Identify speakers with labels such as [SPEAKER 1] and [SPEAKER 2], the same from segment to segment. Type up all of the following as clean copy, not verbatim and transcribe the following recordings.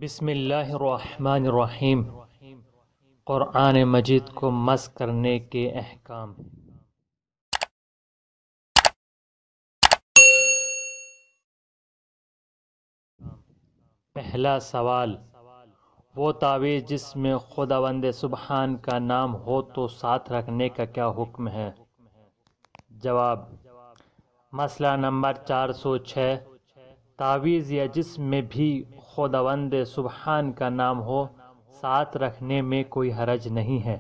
[SPEAKER 1] بسم اللہ الرحمن الرحیم۔ قرآن مجید کو مس کرنے کے احکام۔ پہلا سوال، وہ تعویذ جس میں خداوند سبحان کا نام ہو تو ساتھ رکھنے کا کیا حکم ہے؟ جواب، مسئلہ نمبر 406، تعویذ یا جس میں بھی خداوند سبحان کا نام ہو ساتھ رکھنے میں کوئی حرج نہیں ہے،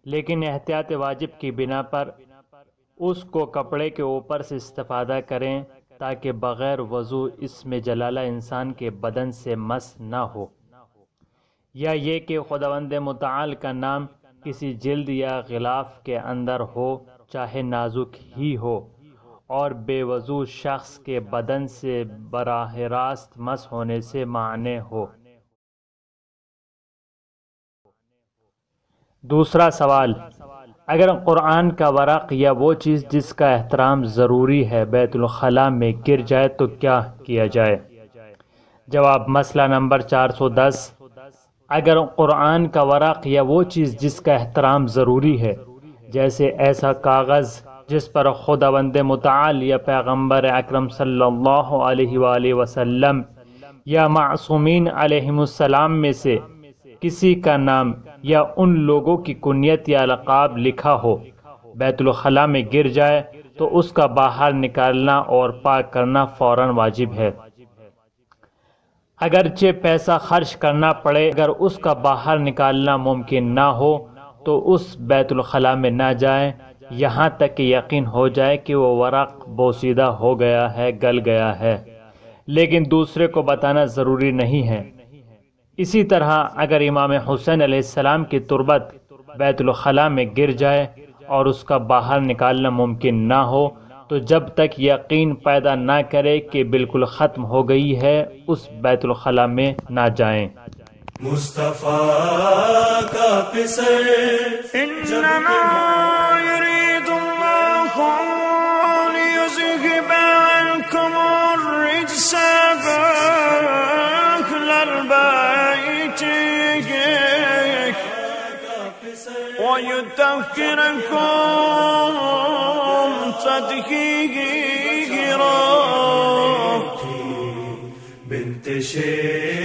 [SPEAKER 1] لیکن احتیاط واجب کی بنا پر اس کو کپڑے کے اوپر سے استفادہ کریں تاکہ بغیر وضو اس میں جلالہ انسان کے بدن سے مس نہ ہو، یا یہ کہ خداوند متعال کا نام کسی جلد یا غلاف کے اندر ہو چاہے نازک ہی ہو اور بے وضو شخص کے بدن سے براہ راست مس ہونے سے مانع ہو۔ دوسرا سوال، اگر قرآن کا ورق یا وہ چیز جس کا احترام ضروری ہے بیت الخلاء میں گر جائے تو کیا کیا جائے؟ جواب، مسئلہ نمبر 410، اگر قرآن کا ورق یا وہ چیز جس کا احترام ضروری ہے جیسے ایسا کاغذ جس پر خداوند متعال یا پیغمبر اکرم صلی اللہ علیہ وآلہ وسلم یا معصومین علیہم السلام میں سے کسی کا نام یا ان لوگوں کی کنیت یا لقب لکھا ہو بیت الخلاء میں گر جائے تو اس کا باہر نکالنا اور پاک کرنا فوراً واجب ہے، اگرچہ پیسہ خرچ کرنا پڑے۔ اگر اس کا باہر نکالنا ممکن نہ ہو تو اس بیت الخلاء میں نہ جائیں یہاں تک کہ یقین ہو جائے کہ وہ ورق بوسیدہ ہو گیا ہے، گل گیا ہے، لیکن دوسرے کو بتانا ضروری نہیں ہے۔ اسی طرح اگر امام حسین علیہ السلام کی تربت بیت الخلاء میں گر جائے اور اس کا باہر نکالنا ممکن نہ ہو تو جب تک یقین پیدا نہ کرے کہ بالکل ختم ہو گئی ہے اس بیت الخلاء میں نہ جائیں۔
[SPEAKER 2] مصطفیٰ کا پسر انما یرید اللہ ان یذہب عنکم الرجس اہل البیت ویطہرکم تطہیرا۔ بنت شیخ